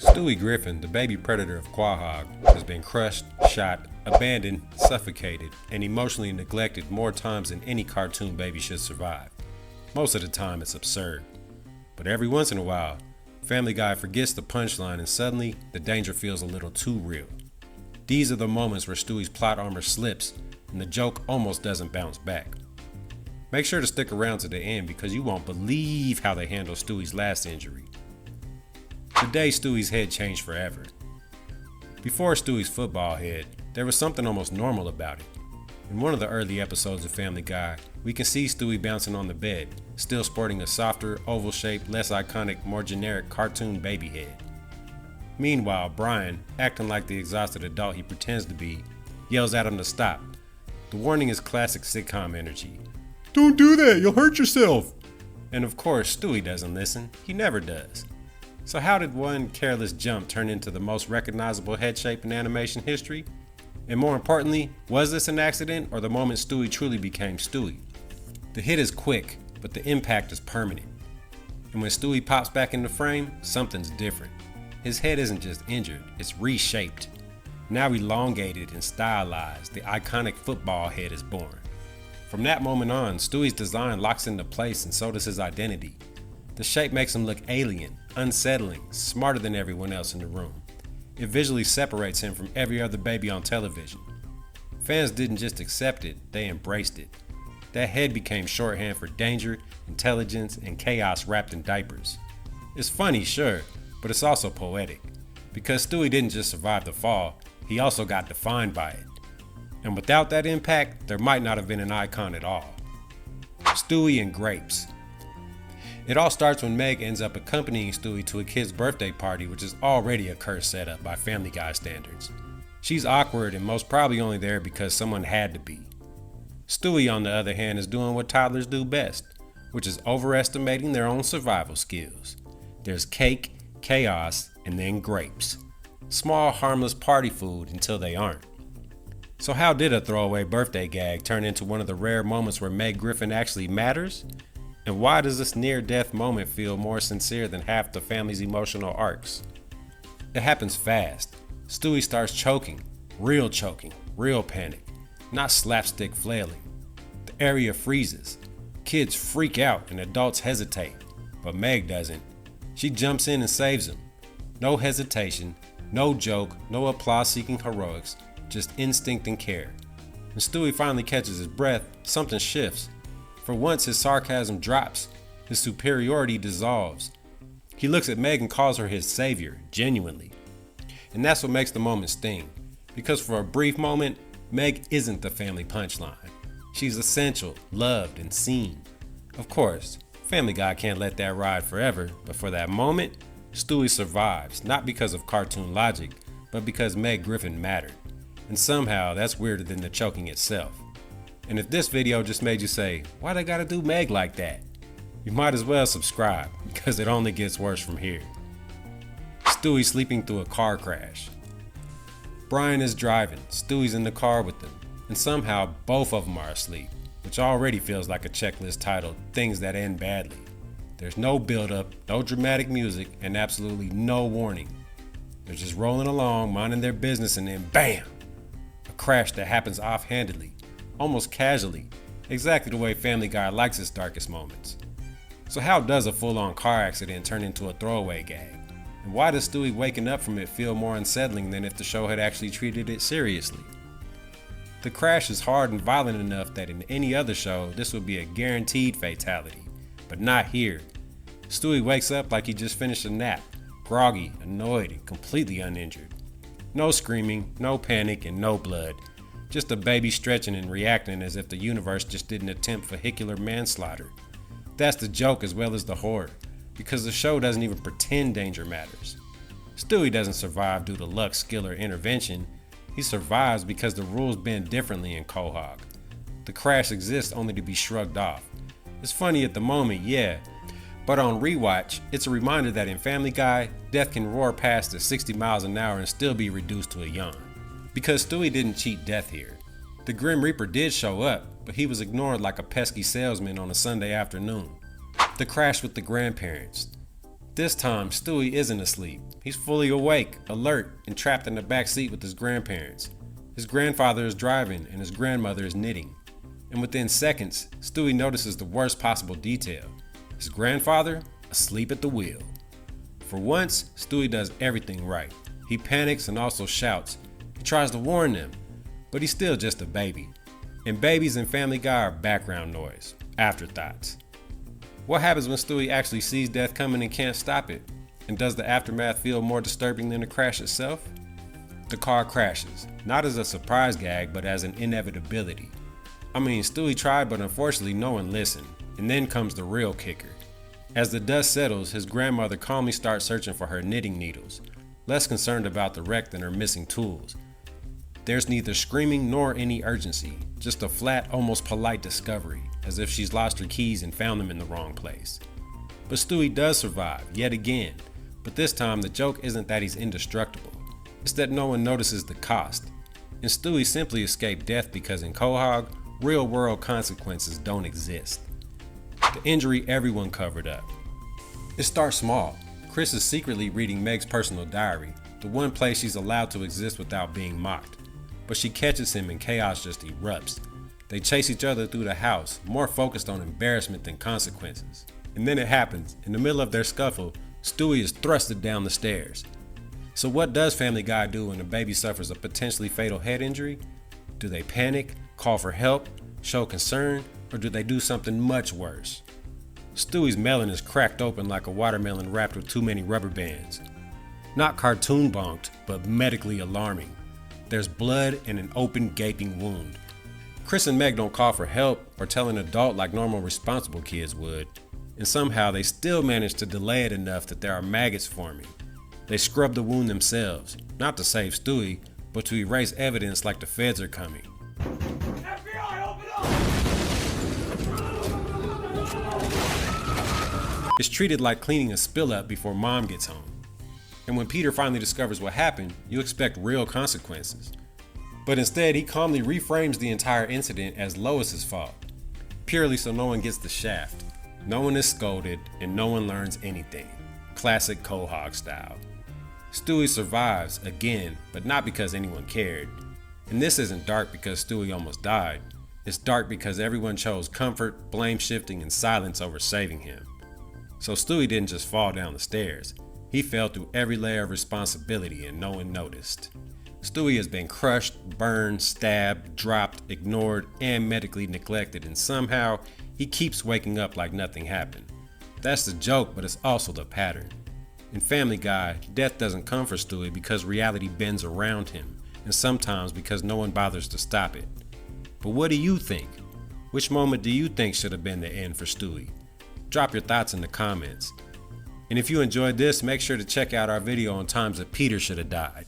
Stewie Griffin, the baby predator of Quahog, has been crushed, shot, abandoned, suffocated, and emotionally neglected more times than any cartoon baby should survive. Most of the time it's absurd. But every once in a while, Family Guy forgets the punchline and suddenly the danger feels a little too real. These are the moments where Stewie's plot armor slips and the joke almost doesn't bounce back. Make sure to stick around to the end because you won't believe how they handle Stewie's last injury. Today, Stewie's head changed forever. Before Stewie's football head, there was something almost normal about it. In one of the early episodes of Family Guy, we can see Stewie bouncing on the bed, still sporting a softer, oval-shaped, less iconic, more generic cartoon baby head. Meanwhile, Brian, acting like the exhausted adult he pretends to be, yells at him to stop. The warning is classic sitcom energy. "Don't do that, you'll hurt yourself!" And of course, Stewie doesn't listen. He never does. So how did one careless jump turn into the most recognizable head shape in animation history? And more importantly, was this an accident or the moment Stewie truly became Stewie? The hit is quick, but the impact is permanent. And when Stewie pops back into frame, something's different. His head isn't just injured, it's reshaped. Now elongated and stylized, the iconic football head is born. From that moment on, Stewie's design locks into place and so does his identity. The shape makes him look alien, unsettling, smarter than everyone else in the room. It visually separates him from every other baby on television. Fans didn't just accept it, they embraced it. That head became shorthand for danger, intelligence, and chaos wrapped in diapers. It's funny, sure, but it's also poetic. Because Stewie didn't just survive the fall, he also got defined by it. And without that impact, there might not have been an icon at all. Stewie and grapes. It all starts when Meg ends up accompanying Stewie to a kid's birthday party, which is already a curse setup by Family Guy standards. She's awkward and most probably only there because someone had to be. Stewie, on the other hand, is doing what toddlers do best, which is overestimating their own survival skills. There's cake, chaos, and then grapes. Small, harmless party food until they aren't. So how did a throwaway birthday gag turn into one of the rare moments where Meg Griffin actually matters? And why does this near-death moment feel more sincere than half the family's emotional arcs? It happens fast. Stewie starts choking, real panic, not slapstick flailing. The area freezes. Kids freak out and adults hesitate, but Meg doesn't. She jumps in and saves him. No hesitation, no joke, no applause-seeking heroics, just instinct and care. When Stewie finally catches his breath, something shifts. For once, his sarcasm drops, his superiority dissolves. He looks at Meg and calls her his savior, genuinely. And that's what makes the moment sting. Because for a brief moment, Meg isn't the family punchline. She's essential, loved, and seen. Of course, Family Guy can't let that ride forever, but for that moment, Stewie survives, not because of cartoon logic, but because Meg Griffin mattered. And somehow, that's weirder than the choking itself. And if this video just made you say, why they gotta do Meg like that? You might as well subscribe, because it only gets worse from here. Stewie sleeping through a car crash. Brian is driving, Stewie's in the car with them, and somehow both of them are asleep, which already feels like a checklist titled Things That End Badly. There's no build-up, no dramatic music, and absolutely no warning. They're just rolling along, minding their business, and then BAM! A crash that happens offhandedly, almost casually, exactly the way Family Guy likes its darkest moments. So how does a full-on car accident turn into a throwaway gag? And why does Stewie waking up from it feel more unsettling than if the show had actually treated it seriously? The crash is hard and violent enough that in any other show, this would be a guaranteed fatality, but not here. Stewie wakes up like he just finished a nap, groggy, annoyed, and completely uninjured. No screaming, no panic, and no blood. Just a baby stretching and reacting as if the universe just didn't attempt vehicular manslaughter. That's the joke as well as the horror, because the show doesn't even pretend danger matters. Stewie doesn't survive due to luck, skill, or intervention. He survives because the rules bend differently in Quahog. The crash exists only to be shrugged off. It's funny at the moment, yeah, but on rewatch, it's a reminder that in Family Guy, death can roar past at 60 miles an hour and still be reduced to a yawn. Because Stewie didn't cheat death here. The Grim Reaper did show up, but he was ignored like a pesky salesman on a Sunday afternoon. The crash with the grandparents. This time, Stewie isn't asleep. He's fully awake, alert, and trapped in the back seat with his grandparents. His grandfather is driving and his grandmother is knitting. And within seconds, Stewie notices the worst possible detail. His grandfather asleep at the wheel. For once, Stewie does everything right. He panics and also shouts. He tries to warn them, but he's still just a baby. And babies in Family Guy are background noise, afterthoughts. What happens when Stewie actually sees death coming and can't stop it? And does the aftermath feel more disturbing than the crash itself? The car crashes, not as a surprise gag, but as an inevitability. I mean, Stewie tried, but unfortunately no one listened. And then comes the real kicker. As the dust settles, his grandmother calmly starts searching for her knitting needles, less concerned about the wreck than her missing tools. There's neither screaming nor any urgency, just a flat, almost polite discovery, as if she's lost her keys and found them in the wrong place. But Stewie does survive, yet again, but this time the joke isn't that he's indestructible, it's that no one notices the cost. And Stewie simply escaped death because in Quahog, real-world consequences don't exist. The injury everyone covered up. It starts small. Chris is secretly reading Meg's personal diary, the one place she's allowed to exist without being mocked. But she catches him and chaos just erupts. They chase each other through the house, more focused on embarrassment than consequences. And then it happens. In the middle of their scuffle, Stewie is thrusted down the stairs. So what does Family Guy do when a baby suffers a potentially fatal head injury? Do they panic, call for help, show concern, or do they do something much worse? Stewie's melon is cracked open like a watermelon wrapped with too many rubber bands. Not cartoon bonked, but medically alarming. There's blood and an open gaping wound. Chris and Meg don't call for help or tell an adult like normal responsible kids would, and somehow they still manage to delay it enough that there are maggots forming. They scrub the wound themselves, not to save Stewie, but to erase evidence like the feds are coming. FBI, open up! It's treated like cleaning a spill up before mom gets home. And when Peter finally discovers what happened, you expect real consequences. But instead, he calmly reframes the entire incident as Lois's fault, purely so no one gets the shaft. No one is scolded, and no one learns anything. Classic Quahog style. Stewie survives again, but not because anyone cared. And this isn't dark because Stewie almost died. It's dark because everyone chose comfort, blame shifting, and silence over saving him. So Stewie didn't just fall down the stairs. He fell through every layer of responsibility and no one noticed. Stewie has been crushed, burned, stabbed, dropped, ignored, and medically neglected, and somehow he keeps waking up like nothing happened. That's the joke, but it's also the pattern. In Family Guy, death doesn't come for Stewie because reality bends around him, and sometimes because no one bothers to stop it. But what do you think? Which moment do you think should have been the end for Stewie? Drop your thoughts in the comments. And if you enjoyed this, make sure to check out our video on times that Peter should have died.